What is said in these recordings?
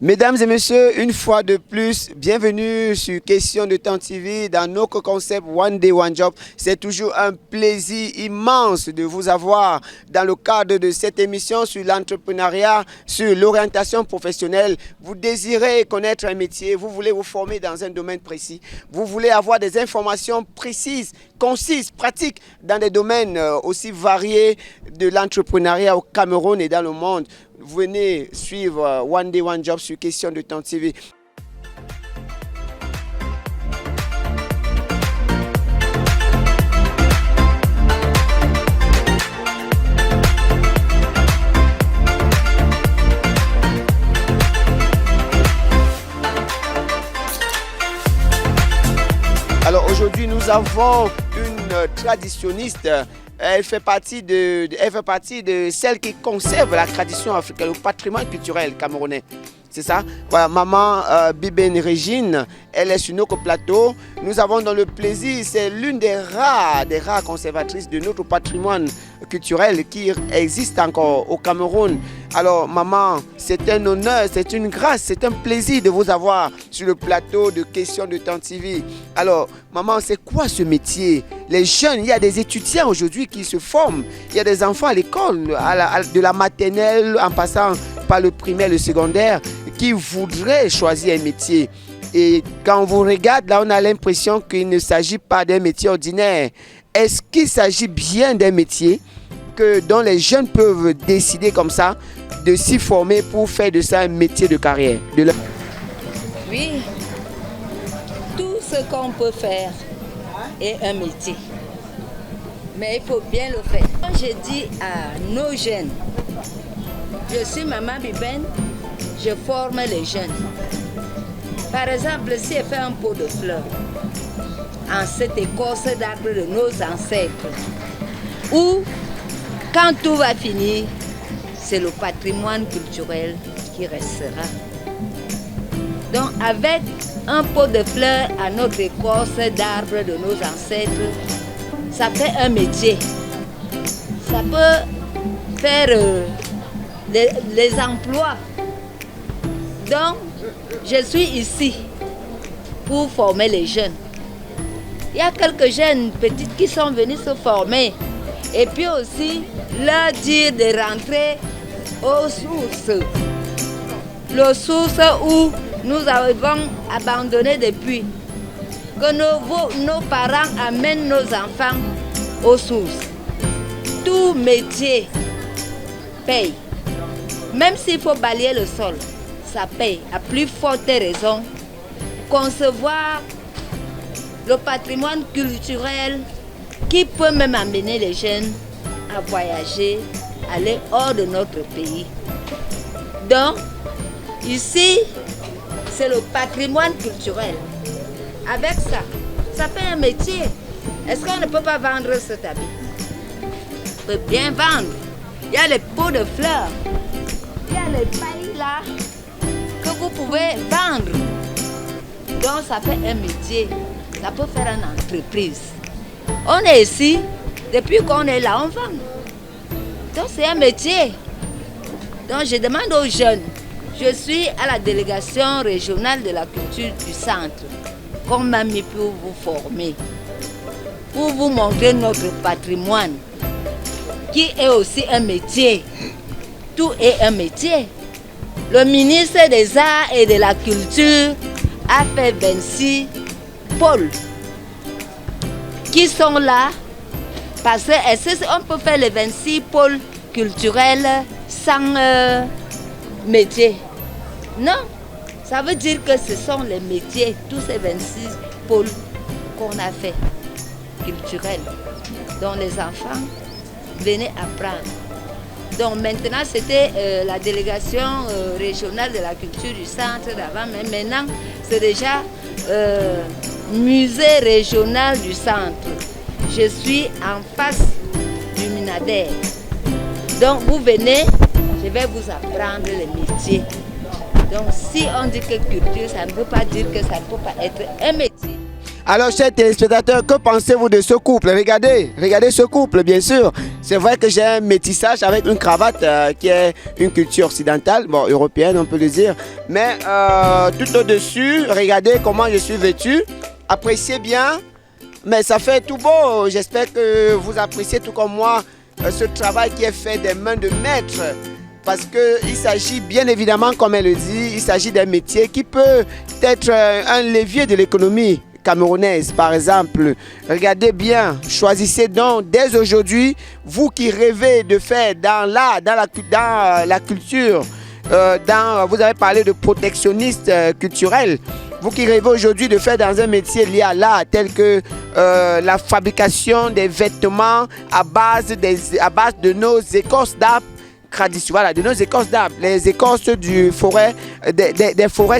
Mesdames et messieurs, une fois de plus, bienvenue sur Question de Temps TV dans notre concept One Day One Job. C'est toujours un plaisir immense de vous avoir dans le cadre de cette émission sur l'entrepreneuriat, sur l'orientation professionnelle. Vous désirez connaître un métier, vous voulez vous former dans un domaine précis, vous voulez avoir des informations précises, concises, pratiques dans des domaines aussi variés de l'entrepreneuriat au Cameroun et dans le monde. Venez suivre One Day One Job sur Question de Temps TV. Alors aujourd'hui, nous avons une traditionniste. Elle fait partie de celles qui conservent la tradition africaine, le patrimoine culturel camerounais. C'est ça. Voilà, maman Bibène Régine, elle est sur notre plateau. Nous avons dans le plaisir, c'est l'une des rares conservatrices de notre patrimoine culturel qui existe encore au Cameroun. Alors maman, c'est un honneur, c'est une grâce, c'est un plaisir de vous avoir sur le plateau de Questions de Temps TV. Alors maman, c'est quoi ce métier? Les jeunes, il y a des étudiants aujourd'hui qui se forment. Il y a des enfants à l'école, de la maternelle en passant par le primaire, le secondaire, qui voudraient choisir un métier. Et quand on vous regarde, là, on a l'impression qu'il ne s'agit pas d'un métier ordinaire. Est-ce qu'il s'agit bien d'un métier dont les jeunes peuvent décider comme ça de s'y former pour faire de ça un métier de carrière? Oui, tout ce qu'on peut faire est un métier. Mais il faut bien le faire. Quand je dis à nos jeunes, je suis maman Bibène, je forme les jeunes. Par exemple, si elle fait un pot de fleurs en cette écorce d'arbre de nos ancêtres, ou quand tout va finir, c'est le patrimoine culturel qui restera. Donc avec un pot de fleurs à notre écorce d'arbre de nos ancêtres, ça fait un métier. Ça peut faire les emplois. Donc, je suis ici pour former les jeunes. Il y a quelques jeunes petites qui sont venus se former. Et puis aussi, leur dire de rentrer aux sources. Les sources où nous avons abandonné depuis. Que nos parents amènent nos enfants aux sources. Tout métier paye. Même s'il faut balayer le sol, ça paye. À plus forte raison, concevoir le patrimoine culturel qui peut même amener les jeunes à voyager, aller hors de notre pays. Donc, ici, c'est le patrimoine culturel. Avec ça, ça fait un métier. Est-ce qu'on ne peut pas vendre cet habit? On peut bien vendre. Il y a les pots de fleurs. Il y a les pailles là que vous pouvez vendre. Donc ça fait un métier. Ça peut faire une entreprise. On est ici, depuis qu'on est là, on vend. Donc c'est un métier. Donc je demande aux jeunes, je suis à la délégation régionale de la culture du centre. Qu'on m'a mis pour vous former, pour vous montrer notre patrimoine, qui est aussi un métier. Tout est un métier. Le ministre des Arts et de la Culture a fait 26 pôles qui sont là, parce qu'on peut faire les 26 pôles culturels sans métier. Non. Ça veut dire que ce sont les métiers, tous ces 26 pôles qu'on a fait, culturels, dont les enfants venaient apprendre. Donc maintenant, c'était la délégation régionale de la culture du centre d'avant, mais maintenant, c'est déjà musée régional du centre. Je suis en face du Minader. Donc vous venez, je vais vous apprendre les métiers. Donc si on dit que culture, ça ne veut pas dire que ça ne peut pas être un métier. Alors, chers téléspectateurs, que pensez-vous de ce couple? Regardez ce couple, bien sûr. C'est vrai que j'ai un métissage avec une cravate qui est une culture occidentale, bon, européenne, on peut le dire. Mais tout au-dessus, regardez comment je suis vêtu. Appréciez bien. Mais ça fait tout beau. J'espère que vous appréciez tout comme moi ce travail qui est fait des mains de maître. Parce qu'il s'agit bien évidemment, comme elle le dit, il s'agit d'un métier qui peut être un levier de l'économie camerounaise, par exemple. Regardez bien, choisissez donc dès aujourd'hui, vous qui rêvez de faire dans l'art, dans la culture, vous avez parlé de protectionniste culturel. Vous qui rêvez aujourd'hui de faire dans un métier lié à l'art, tel que la fabrication des vêtements à base de nos écorces d'arbres traditionnelles, voilà, de nos écorces d'arbres, les écorces des forêts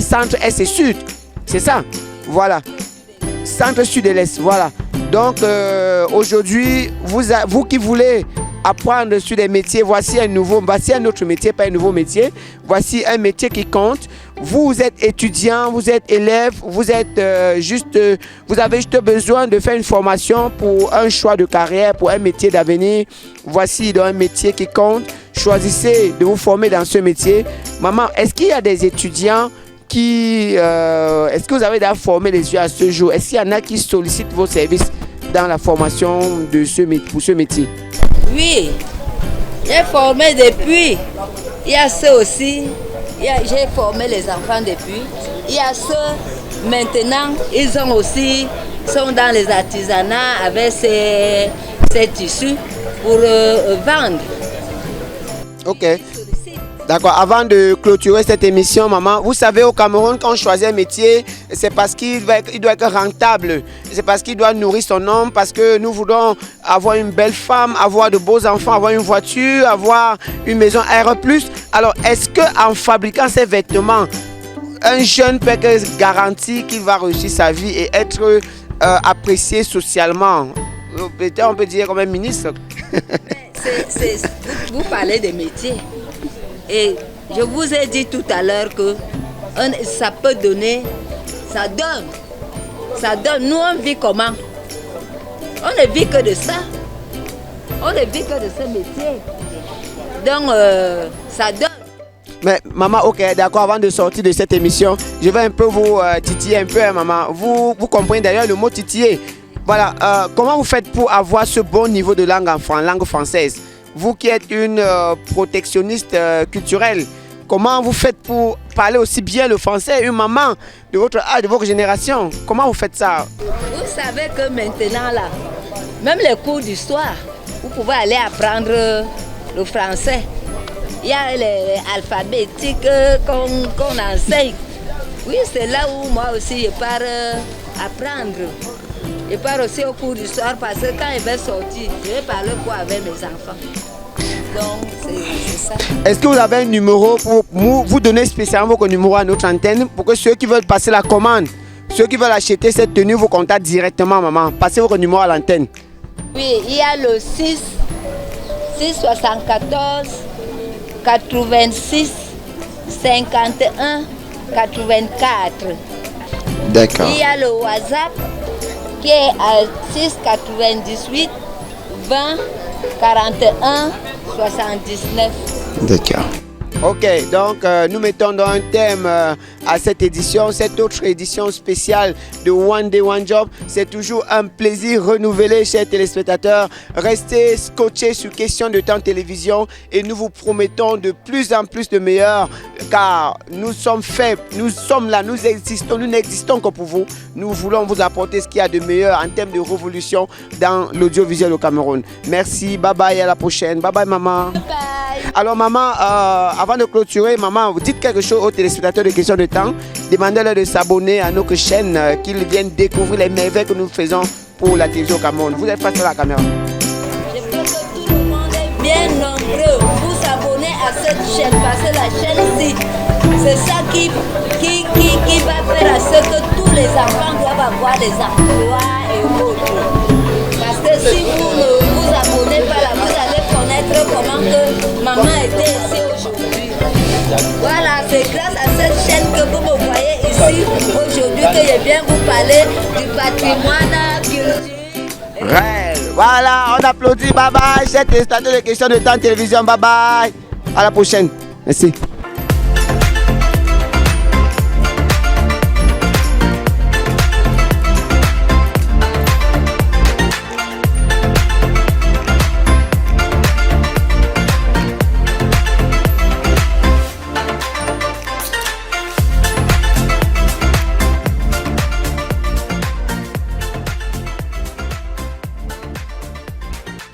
centre, est et sud. C'est ça, voilà. Centre, sud et l'est, voilà. Donc aujourd'hui, vous qui voulez apprendre sur des métiers, voici un autre métier, pas un nouveau métier. Voici un métier qui compte. Vous êtes étudiant, vous êtes élève, vous avez juste besoin de faire une formation pour un choix de carrière, pour un métier d'avenir. Voici donc un métier qui compte. Choisissez de vous former dans ce métier. Maman, est-ce qu'il y a des étudiants est-ce que vous avez déjà formé les yeux à ce jour? Est-ce qu'il y en a qui sollicitent vos services dans la formation pour ce métier? Oui, j'ai formé depuis. Il y a ceux aussi, j'ai formé les enfants depuis. Il y a ceux, maintenant, ils sont dans les artisanats avec ces tissus pour vendre. Ok. D'accord, avant de clôturer cette émission, maman, vous savez, au Cameroun, quand on choisit un métier, c'est parce qu'il doit être rentable. C'est parce qu'il doit nourrir son homme, parce que nous voulons avoir une belle femme, avoir de beaux enfants, avoir une voiture, avoir une maison R+. Alors, est-ce qu'en fabriquant ces vêtements, un jeune peut être garanti qu'il va réussir sa vie et être apprécié socialement? Peut-être on peut dire comme un ministre. Vous parlez des métiers. Et je vous ai dit tout à l'heure que ça peut donner, ça donne. Nous, on vit comment? On ne vit que de ça. On ne vit que de ce métier. Donc, ça donne. Mais maman, ok, d'accord, avant de sortir de cette émission, je vais un peu vous titiller un peu, hein, maman. Vous comprenez d'ailleurs le mot titiller. Voilà, comment vous faites pour avoir ce bon niveau de langue française? Vous qui êtes une protectionniste culturelle, comment vous faites pour parler aussi bien le français? Une maman de votre âge, de votre génération, comment vous faites ça? Vous savez que maintenant, là, même les cours d'histoire, vous pouvez aller apprendre le français. Il y a les alphabétiques qu'on enseigne. Oui, c'est là où moi aussi je pars apprendre. Je pars aussi au cours d'histoire parce que quand je vais sortir, je vais parler quoi avec mes enfants. Donc, c'est ça. Est-ce que vous avez un numéro pour vous donner spécialement votre numéro à notre antenne pour que ceux qui veulent passer la commande, ceux qui veulent acheter cette tenue, vous contactent directement, maman? Passez votre numéro à l'antenne. Oui, il y a le 674 86 51 84. D'accord. Il y a le WhatsApp qui est à 698 20 41 79. D'accord. Ok, donc nous mettons dans un thème à cette édition, cette autre édition spéciale de One Day One Job. C'est toujours un plaisir renouvelé, chers téléspectateurs. Restez scotchés sur Question de Temps Télévision et nous vous promettons de plus en plus de meilleurs car nous sommes faibles, nous sommes là, nous existons, nous n'existons que pour vous. Nous voulons vous apporter ce qu'il y a de meilleur en termes de révolution dans l'audiovisuel au Cameroun. Merci, bye bye, à la prochaine. Bye bye, maman. Bye bye. Alors, maman, avant de clôturer, maman, vous dites quelque chose aux téléspectateurs de Question de Temps. Demandez-leur de s'abonner à notre chaîne, qu'ils viennent découvrir les merveilles que nous faisons pour la télévision au Cameroun. Vous êtes face à la caméra. Je veux que tout le monde est bien nombreux pour s'abonner à cette chaîne, parce que la chaîne-ci, c'est ça qui va faire à ce que tous les enfants doivent avoir des emplois et autres. Parce que si vous ne vous abonnez pas là, vous allez connaître comment que maman était ici aujourd'hui. Voilà, c'est grâce à cette chaîne que vous me voyez ici. ici aujourd'hui que je viens vous parler du patrimoine culturel. Réel. Voilà, on applaudit. Bye bye. Cette station de questions de temps télévision. Bye bye. À la prochaine. Merci.